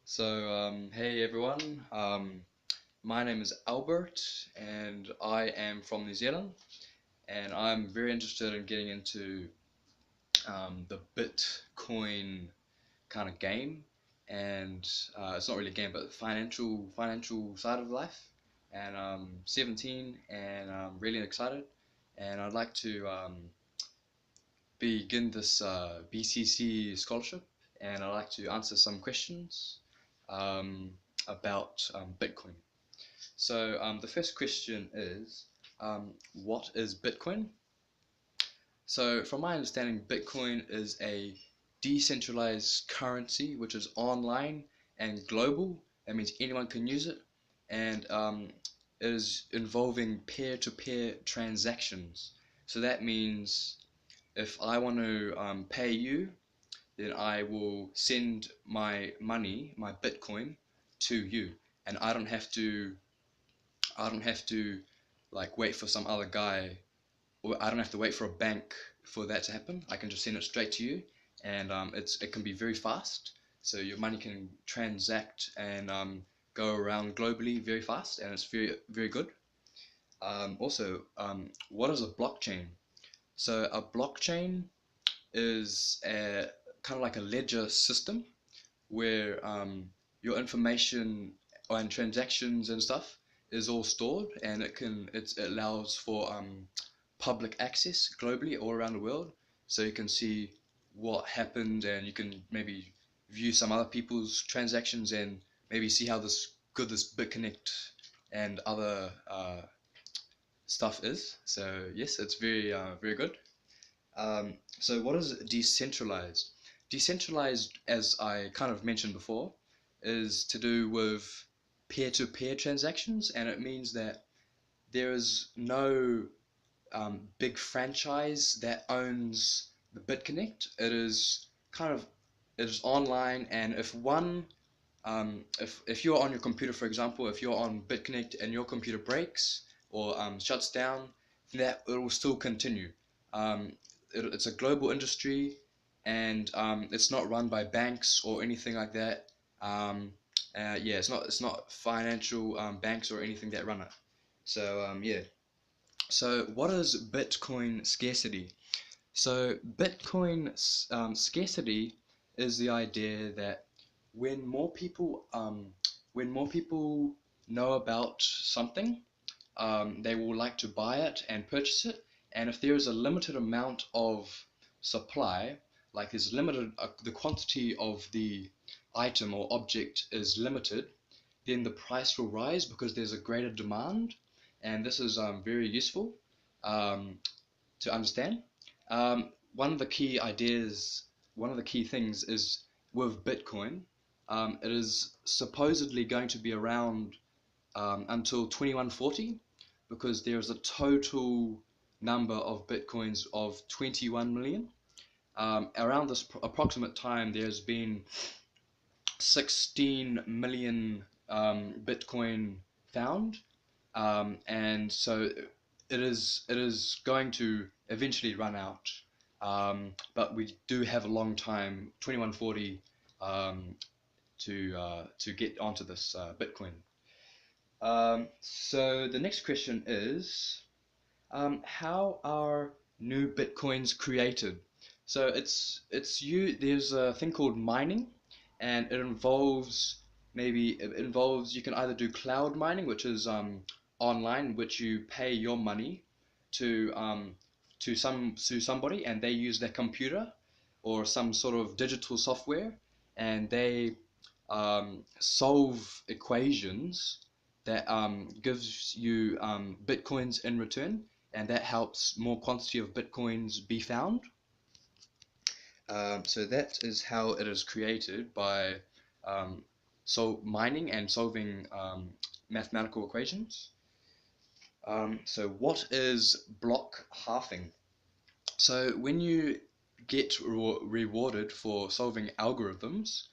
Hey everyone, my name is Albert and I am from New Zealand, and I'm very interested in getting into the Bitcoin kind of game, and it's not really a game, but the financial side of life. And I'm 17 and I'm really excited, and I'd like to begin this BCC Scholarship, and I'd like to answer some questions um, about Bitcoin. The first question is, what is Bitcoin? So from my understanding, Bitcoin is a decentralized currency which is online and global. That means anyone can use it, and it is involving peer-to-peer transactions. So that means if I want to pay you, then I will send my money, my Bitcoin, to you, and I don't have to like wait for some other guy, or I don't have to wait for a bank for that to happen. I can just send it straight to you, and it can be very fast. So your money can transact and go around globally very fast, and it's very good. What is a blockchain? So a blockchain is a kind of like a ledger system where your information and transactions and stuff is all stored, and it allows for public access globally all around the world, so you can see what happened, and you can maybe view some other people's transactions and maybe see how this BitConnect and other stuff is. So yes, it's very good. So what is decentralized? Decentralized, as I kind of mentioned before, is to do with peer-to-peer transactions, and it means that there is no big franchise that owns the BitConnect. It is online, and if you're on your computer, for example, if you're on BitConnect and your computer breaks or shuts down, that it will still continue. It's a global industry, and it's not run by banks or anything like that. Yeah, it's not financial banks or anything that run it. Yeah. So what is Bitcoin scarcity? So Bitcoin scarcity is the idea that when more people when more people know about something, they will like to buy it and purchase it. And if there is a limited amount of supply, like there's limited the quantity of the item or object is limited, then the price will rise because there's a greater demand, and this is very useful um, to understand. One of the key things is with Bitcoin, it is supposedly going to be around until 2140, because there is a total number of Bitcoins of 21 million. Around this approximate time, there's been 16 million Bitcoin found, and so it is going to eventually run out. But we do have a long time, 2140, to get onto this Bitcoin. So the next question is, how are new Bitcoins created? So there's a thing called mining, and it involves you can either do cloud mining, which is online, which you pay your money to somebody, and they use their computer or some sort of digital software, and they solve equations that gives you bitcoins in return, and that helps more quantity of bitcoins be found. So that is how it is created, by mining and solving mathematical equations. So what is block halving? So when you get rewarded for solving algorithms,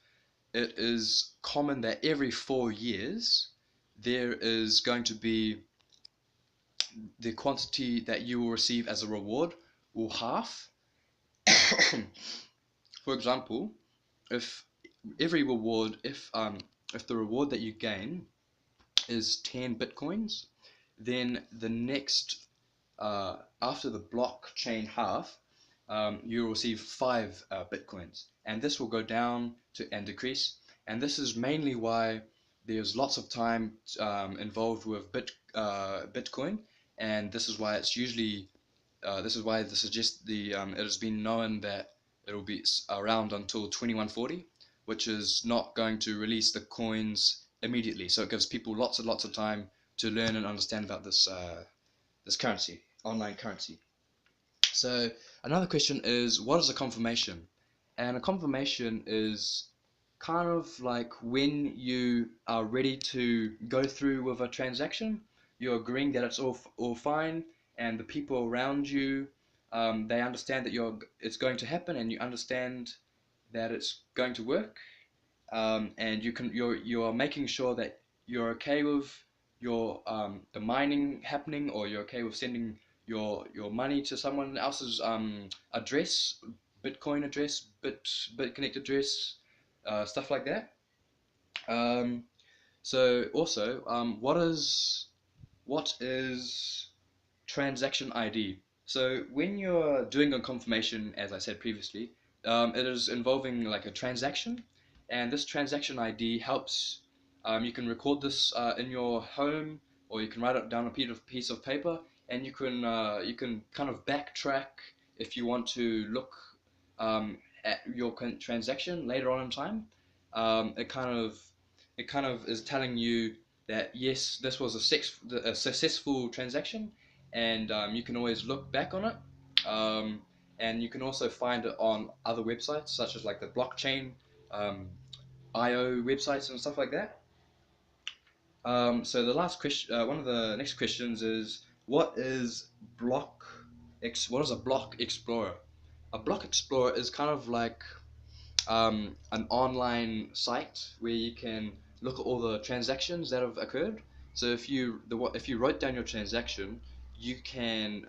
it is common that every 4 years there is going to be the quantity that you will receive as a reward will half. For example, if every reward, if the reward that you gain is 10 bitcoins, then the next after the blockchain half, you will receive 5 bitcoins, and this will go down to and decrease. And this is mainly why there's lots of time involved with Bitcoin, and this is why it's usually this is why it has been known that it will be around until 2140, which is not going to release the coins immediately. So it gives people lots and lots of time to learn and understand about this currency, online currency. So another question is, what is a confirmation? And a confirmation is kind of like when you are ready to go through with a transaction, you're agreeing that it's all fine, and the people around you, they understand that it's going to happen, and you understand that it's going to work, and you're making sure that you're okay with the mining happening, or you're okay with sending your money to someone else's address, Bitcoin address, BitConnect address, stuff like that. Um, so also, what is transaction ID? So when you're doing a confirmation, as I said previously, it is involving like a transaction, and this transaction ID helps. You can record this in your home, or you can write it down on a piece of paper, and you can kind of backtrack if you want to look at your transaction later on in time. It kind of is telling you that yes, this was a successful transaction, and you can always look back on it. Um, and you can also find it on other websites, such as like the blockchain um, IO websites and stuff like that. So the last question, one of the next questions is, what is a block explorer? A block explorer is kind of like an online site where you can look at all the transactions that have occurred. So if you wrote down your transaction, you can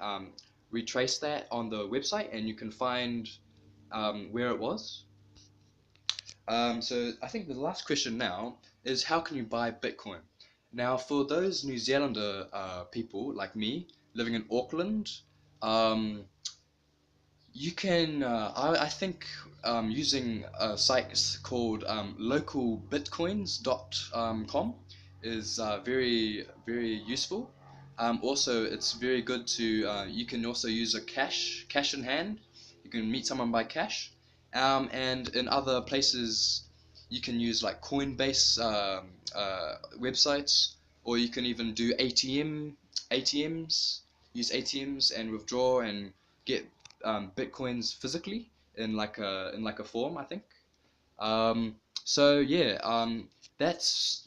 retrace that on the website, and you can find where it was. So I think the last question now is, how can you buy Bitcoin? Now, for those New Zealander people like me living in Auckland, um, you can, I think, using a site called localbitcoins.com is very useful. Also, it's very good to, you can also use a cash in hand. You can meet someone by cash. And in other places, you can use like Coinbase websites, or you can even do ATMs, use ATMs and withdraw and get bitcoins physically in like a form, I think. So yeah, that's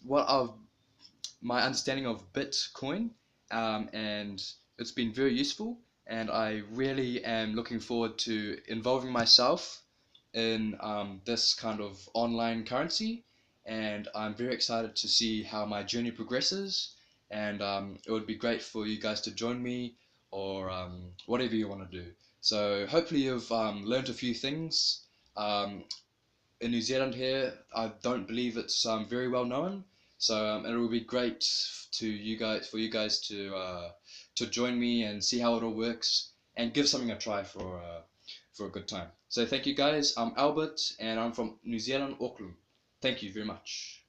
my understanding of Bitcoin, and it's been very useful. And I really am looking forward to involving myself in this kind of online currency, and I'm very excited to see how my journey progresses. And it would be great for you guys to join me, or whatever you want to do. So hopefully you've learned a few things. Um, in New Zealand here, I don't believe it's very well known. So it will be great for you guys to join me and see how it all works, and give something a try for a good time. So thank you guys. I'm Albert, and I'm from New Zealand, Auckland. Thank you very much.